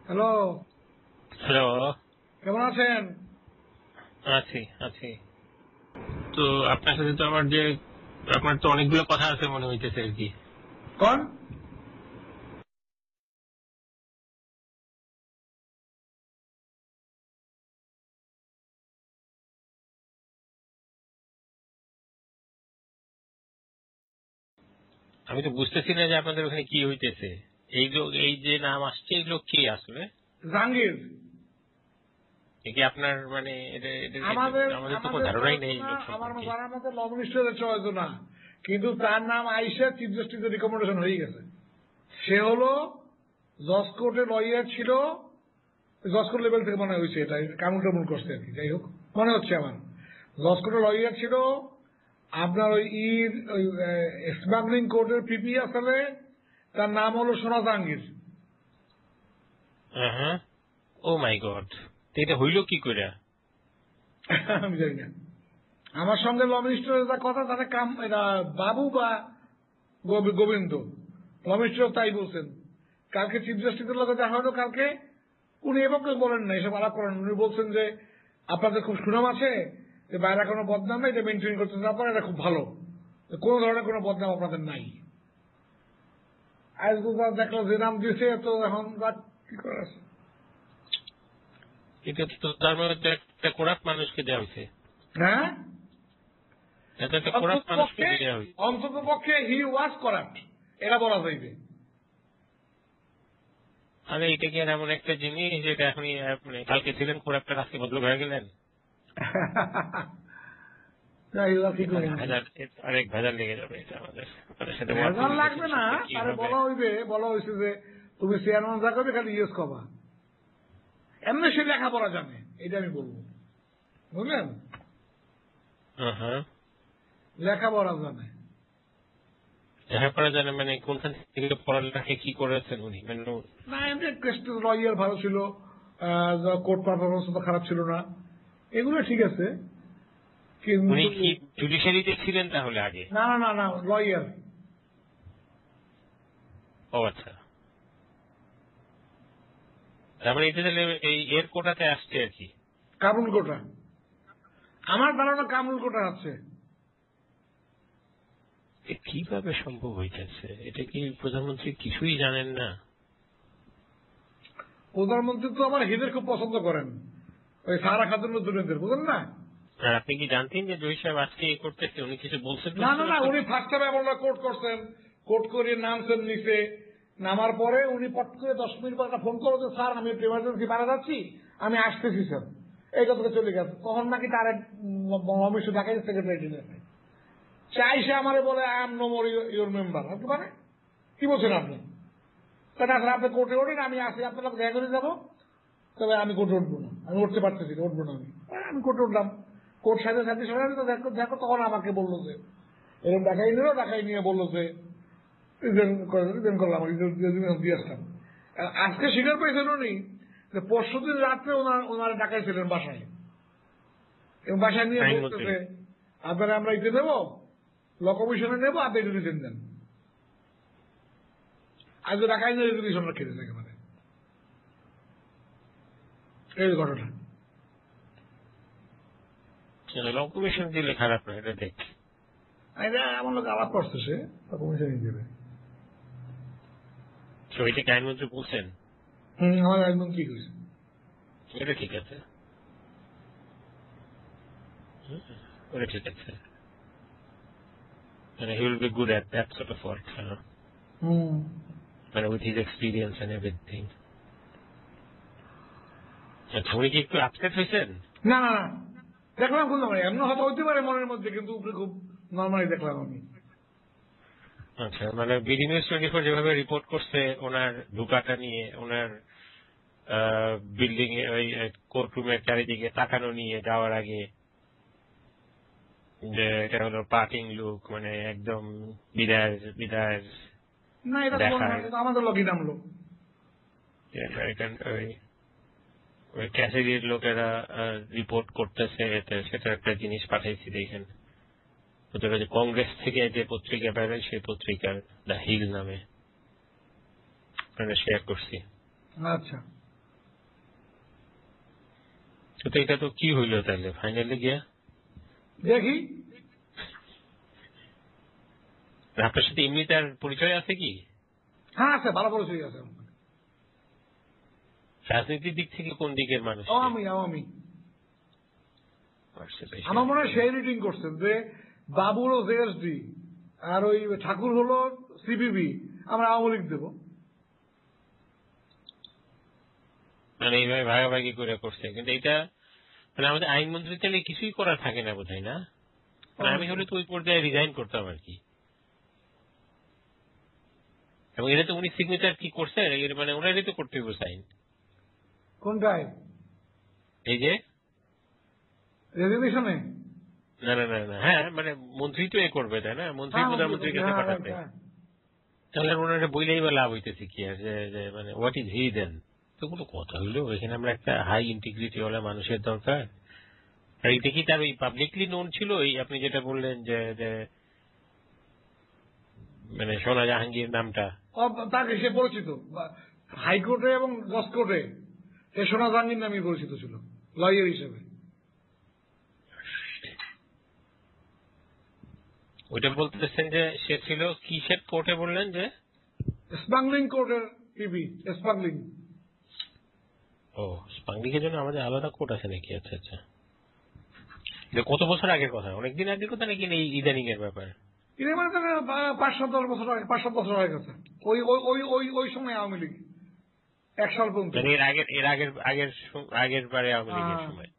Hello. Hello. কেমন আছেন? আছি আছি। তো আপনার সাথে তো আপনার তো অনেকগুলো কথা আছে মনে হইতেছে আর কি। কোন? আমি তো বুঝতেছি না যে আপনাদের ওখানে কি হইতেছে। এই যে নাম আসছে এই লোক কি আসলে? জাহাঙ্গীর। কি আপনার মানে আমাদের আমাদের তো কোনো আমাদের ধারণাই চয়েস নেই এই না, লোক আমার সম্পর্কে। জানার মতো ল মিনিস্টারের চয়েস না, কিন্তু তার নাম আইসা চিফ জাস্টিসের রিকমেন্ডেশন হয়ে গেছে। সে হলো জজ কোর্টে লয়ার ছিল, জজ কোর্ট লেভেল থেকে মনে হয়েছে, এটা কামুল টামুল করছে আর কি। যাই হোক, মনে হচ্ছে আমার জজ কোর্টে লয়ার ছিল। আপনার ওই স্মাগলিং কোর্টের পিপি আসলে তার নাম হলো সোনা জাহাঙ্গীর। হ্যাঁ। ও মাই গড, এটা হইল কি করে? আমি জানি না। আমার সঙ্গে ল মিনিস্টারের যা কথা, তাতে কাম এটা বাবু বা গোবিন্দ ল মিনিস্টার তাই বলছেন। কালকে চিফ জাস্টিসের লোকে দেখা হলো কালকে, উনি এবং কেউ বলেন না, এসব আলাপ করেন। উনি বলছেন যে আপনাদের খুব সুনাম আছে, যে বাইরে কোনো বদনাম নেই, এটা মেনটেন করতে পারেন, এটা খুব ভালো, কোন ধরনের কোনো বদনাম আপনাদের নাই। আজ দেখলো যে নাম দিয়েছে, তো এখন কি করার আছে। এটা তো তার মানে একটা কোরাপ মানুষকে দেওয়া হয়েছে। হ্যাঁ, এটা একটা কোরাপ মানুষকে দেওয়া হয়েছে। অন্তত পক্ষে হি ওয়াজ করাপ্ট, এটা বলা যাইবে। আরে এটা কি এমন একটা জিনিস যেটা এখনই মানে কালকে ছিলেন কোরাপটা আজকে বদল হয়ে গেলেন? আরেক ভেজাল লেগে যাবে এটা আমাদের সাথে। ভেজাল লাগবে না, তারে বলা হয়েছে যে তুমি চেয়ারম্যান যা করবে খালি ইয়েস কবা। এমনি সে লেখাপড়া জানে, এটা আমি বলবো, বুঝলেন? লেখাপড়া জানে। লেখাপড়া জানে মানে কোনখান থেকে পড়ালেখা কি করেছেন উনি? মানে না, এমনি লয়ার ভালো ছিল, কোর্ট পারফরমেন্স তো খারাপ ছিল না, এগুলো ঠিক আছে, উনি কিন্তু কি জুডিশিয়ারিতে ছিলেন তাহলে আগে? না না না না, লয়ার। ও আচ্ছা, তারপরে এটা তাহলে এই এর কোটাতে আসছে আর কি। কামরুল কোটা, আমার ধারণা কামরুল কোটা আছে। কিভাবে সম্ভব হইতেছে? এটা কি প্রধানমন্ত্রী কিছুই জানেন না? প্রধানমন্ত্রী তো আমার হিদের খুব পছন্দ করেন, ওই সারা খাতুন দুর্নীতির, বুঝলেন না? আর আপনি কি জানতেন যে জয়ী সাহেব আজকে এ করতেছে? উনি কিছু বলছেন? না না না, উনি ফার্স্ট টাইম আমরা কোর্ট করছেন, কোর্ট করিয়ে নামছেন নিচে, নামার পরে উনি পট করে 10 মিনিট পর একটা ফোন করো যে স্যার আমি একটু ইমার্জেন্সি বাইরে যাচ্ছি, আমি আসতেছি স্যার, এই কথা চলে গেছে। তখন নাকি তার এক অমিশ্র ঢাকায় সেক্রেটারি চাই, সে আমারে বলে I am no more your member. মানে কি বলছেন আপনি? তাহলে আসলে আপনি কোর্টে ওঠেন, আমি আসি আপনার সাথে দেখা করে যাবো, তবে আমি কোর্টে উঠবো না, আমি উঠতে পারতেছি না, উঠবো না। আমি কোর্টে উঠলাম, কোর্ট সাথে সাথে শোনা তো দেখো দেখো, তখন আমাকে বললো যে এরকম দেখাই নিল, দেখাই নিয়ে বললো যে করলাম, দিয়ে আসলাম। আজকে স্বীকার পেয়েছেন উনি যে পরশুদিন রাত্রে ওনারা ডাকাইছিলেন বাসায়, এবং বাসায় নিয়ে বলতেছে আপনারা আমরা ইতে নেবো, ল কমিশনে নেবো, আপনি রিভিশন দেন। আজ ডাকাই নিয়ে রিভিশন খেতে থাকে, মানে এই ঘটনা। ল কমিশন দিলে খারাপ না, এটা দেখ। এমন লোক আলাপ করছে, সে কমিশন দেবে। এটাকে আইনমন্ত্রী বলছেন? আমার একদম ঠিক হয়েছে, এটা ঠিক আছে, ওটা ঠিক আছে। And he will be good at that sort of work, with his experience and everything. আচ্ছা, উনি কি একটু আপসেট হয়েছেন? না না না, দেখলাম খুব নর্মালি, এমন হয়তো হইতে পারে মনের মধ্যে, কিন্তু উপরে খুব নর্মালি দেখলাম আমি। আচ্ছা, বিডি নিউজ 24 যেভাবে রিপোর্ট করছে ওনার ঢুকাটা নিয়ে, ওনার বিল্ডিং এ ওই কোর্ট রুমের চারিদিকে তাকানো নিয়ে যাওয়ার আগে, যে এটা হলো পার্টিং লুক, একদম বিদায় না, এটা আমাদের লোকই নামলো। আমেরিকান ওই ক্যাসেডির লোকেরা রিপোর্ট করতেছে, সেটা একটা জিনিস পাঠাইছি দেখেন। ওদের কাছে কংগ্রেস থেকে যে পত্রিকা বেরোয়, সেই পত্রিকার দ্য হিল নামে শেয়ার করছি। আচ্ছা, তো এটা তো কি হইলো তাহলে ফাইনালে গিয়া? দেখি আপনার সাথে এমনি তার পরিচয় আছে কি? হ্যাঁ আছে, ভালো পরিচয় আছে। রাজনীতির দিক থেকে কোন দিকের মানুষ? আওয়ামী আমার মনে হয় সেই রিডিং করছেন যে বাবু হলো জেএসডি আর ওই ঠাকুর হলো সিপিবি, আমরা আওয়ামী লীগ দেবো। মানে এইভাবে ভাগাভাগি করে করছে, কিন্তু এটা মানে আমাদের আইনমন্ত্রী তাহলে কিছুই করার থাকে না বোধ হয় না? মানে আমি হলে তো ওই পর্যায়ে রিজাইন করতাম আর কি। এবং এটা তো উনি সিগনেচার কি করছে, মানে ওনারই তো করতে হবে সাইন। কোনটায়? এই যে রেজিগনেশনে? না না না না, হ্যাঁ মানে মন্ত্রী তো এ করবে তাই না, মন্ত্রী প্রধানমন্ত্রীর কাছে পাঠাতে। তাহলে ওনারা বইলেই বা লাভ হইতেছে কি আর, যে মানে হোয়াট ইজ হি দেন? তো কোনো কথা হইলো, এখানে আমরা একটা হাই ইন্টিগ্রিটি ওয়ালা মানুষের দরকার। আর এটা কি তার ওই পাবলিকলি নোন ছিল, এই আপনি যেটা বললেন যে মানে সোনা জাহাঙ্গীর নামটা? তাকে সে পরিচিত হাইকোর্টে এবং জজ কোর্টে, সে সোনা জাহাঙ্গীর নামে পরিচিত ছিল লয়ার হিসেবে। ওইটা বলতেছেন যে সে ছিল কিসের কোর্টে বললেন যে? স্মাগলিং কোর্টের পিপি, স্মাগলিং। ও, স্মাগলিংয়ের জন্য আমাদের আলাদা কোর্ট আছে নাকি? আচ্ছা আচ্ছা। কত বছর আগের কথা? অনেকদিন আগের কথা নাকি এই ইদানিং এর ব্যাপার? এটা মানে 5-7 বছর আগে, 5-7 বছর হয়ে গেছে। ওই ওই ওই ওই সময় আওয়ামী লীগ 1 সাল পর্যন্ত। আগের বারে আওয়ামী লীগের সময়।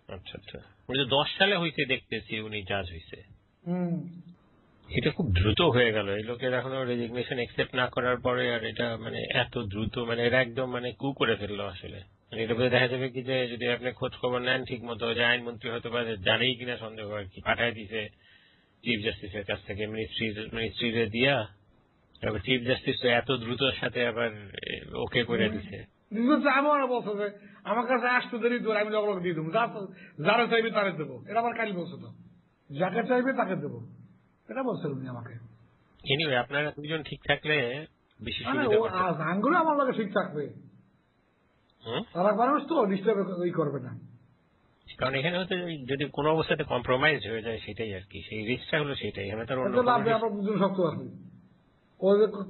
আচ্ছা আচ্ছা। উনি তো 10 সালে হয়েছে দেখতেছি উনি জাজ হয়েছে। এটা খুব দ্রুত হয়ে গেল, এই লোকের এখনো রেজিগনেশন একসেপ্ট না করার পরে, আর এটা মানে এত দ্রুত, মানে এরা একদম মানে কু করে ফেললো আসলে। মানে এটা বোধহয় দেখা যাবে কি যে যদি আপনি খোঁজ খবর নেন ঠিক মতো, যে আইনমন্ত্রী হয়তো বা জানেই কিনা সন্দেহ আর কি, পাঠায় দিছে চিফ জাস্টিসের কাছ থেকে মিনিস্ট্রিরে দিয়া, তারপর চিফ জাস্টিস তো এত দ্রুতর সাথে আবার ওকে করে দিছে। আমার বলছে যে আমার কাছে আসতে দেরি তো আমি লগ দিয়ে দেবো, যারা চাইবে তারে দেবো। এটা আমার কালি বলছে, তো যাকে চাইবে তাকে দেবো, এটা বলছেন উনি আমাকে। এনিওয়ে আপনারা দুজন ঠিক থাকলে বেশি সুবিধা করতে। আঙ্গুলে আমার লাগে ঠিক থাকবে, তারা মানুষ তো ডিস্টার্ব করবে না। কারণ এখানে হচ্ছে যদি কোনো অবস্থাতে কম্প্রোমাইজ হয়ে যায় সেটাই আর কি, সেই রিস্কটা হলো সেটাই। এখানে তার অন্য লাভ নেই, আমরা দুজন শক্ত আছি,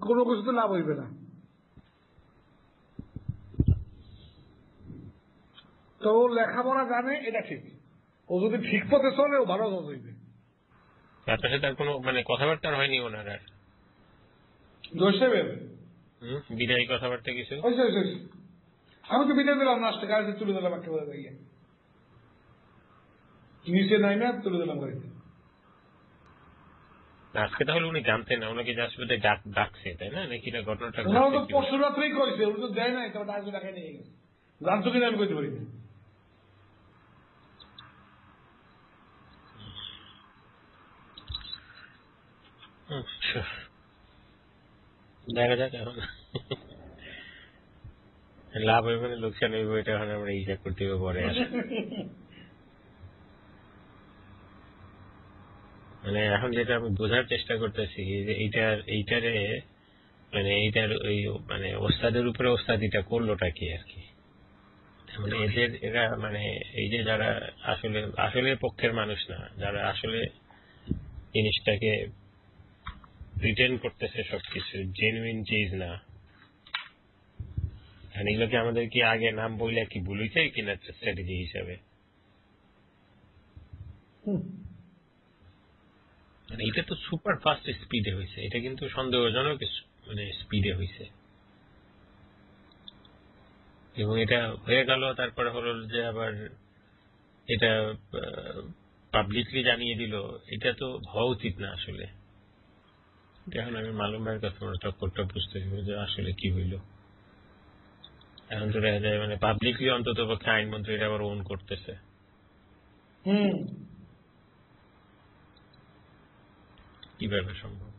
কোনো কিছুতে লাভ হইবে না। তো ও লেখাপড়া জানে, এটা ঠিক। ও যদি ঠিক পথে চলে ও ভালো জজ হইবে। আপনার সাথে আর কোনো মানে কথাবার্তা হয়নি ওনার? আর বিদায়ী কথাবার্তা কিছু? আমি তো বিদায় দিলাম না, আসতে গাড়িতে তুলে দিলাম, একেবারে যাইয়া নিচে নাই না, তুলে দিলাম গাড়িতে। আজকে তাহলে উনি জানতেন না, ওনাকে জাস্ট বোধহয় ডাকছে তাই না, নাকি না ঘটনাটা? ওনারা তো পরশু রাত্রেই করেছে, উনি তো দেয় নাই, তবে ডাকবে, ডাকে নিয়ে গেছে। জানতো কিনা আমি কইতে পারি না। দেখা যাক এখন লাভ হইবে না লোকসান হইব, এটা এখন আমরা হিসাব করতে হবে পরে। মানে এখন যেটা আমি বোঝার চেষ্টা করতেছি যে এইটারে মানে এইটার ওই মানে ওস্তাদের উপরে ওস্তাদিটা করলোটা কি আর কি, মানে এরা মানে এই যে যারা আসলে আসলে পক্ষের মানুষ না, যারা আসলে জিনিসটাকে রিটেন করতেছে সবকিছু জেনুইন চিজ না, এগুলোকে আমাদের কি আগে নাম বললে কি ভুলিছে কিনা স্ট্র্যাটেজি হিসাবে? মানে এটা তো সুপার ফাস্ট স্পিডে হয়েছে, এটা কিন্তু সন্দেহজনক মানে স্পিডে হয়েছে। এবং এটা হয়ে গেল, তারপরে হলো যে আবার এটা পাবলিকলি জানিয়ে দিল, এটা তো হওয়া উচিত না আসলে। এখন আমি মালুম ভাইয়ের কাছে চক্করটা বুঝতেছি যে আসলে কি হইল। এখন তো দেখা যায় মানে পাবলিকলি অন্তত পক্ষে আইনমন্ত্রীরা আবার ওন করতেছে। কিভাবে সম্ভব?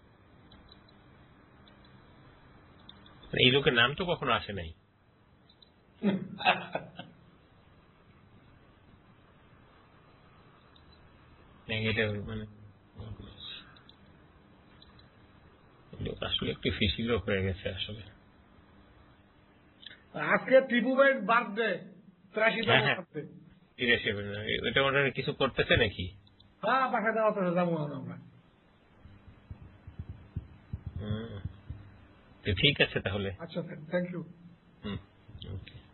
এই লোকের নাম তো কখনো আসে নাই। এটা মানে লোক আসলে একটু ফিসি লোক হয়ে গেছে আসলে। আজকে টিপু ভাইয়ের বার্থডে, 83 হ্যাঁ, তম হ্যাঁ। আছে। 83 ওইটা ওনারা কিছু করতেছে নাকি? হ্যাঁ, পাশে দেওয়া তো যাবো আমরা। হুম। তো ঠিক আছে তাহলে। আচ্ছা, থ্যাংক ইউ। Hmm, okay.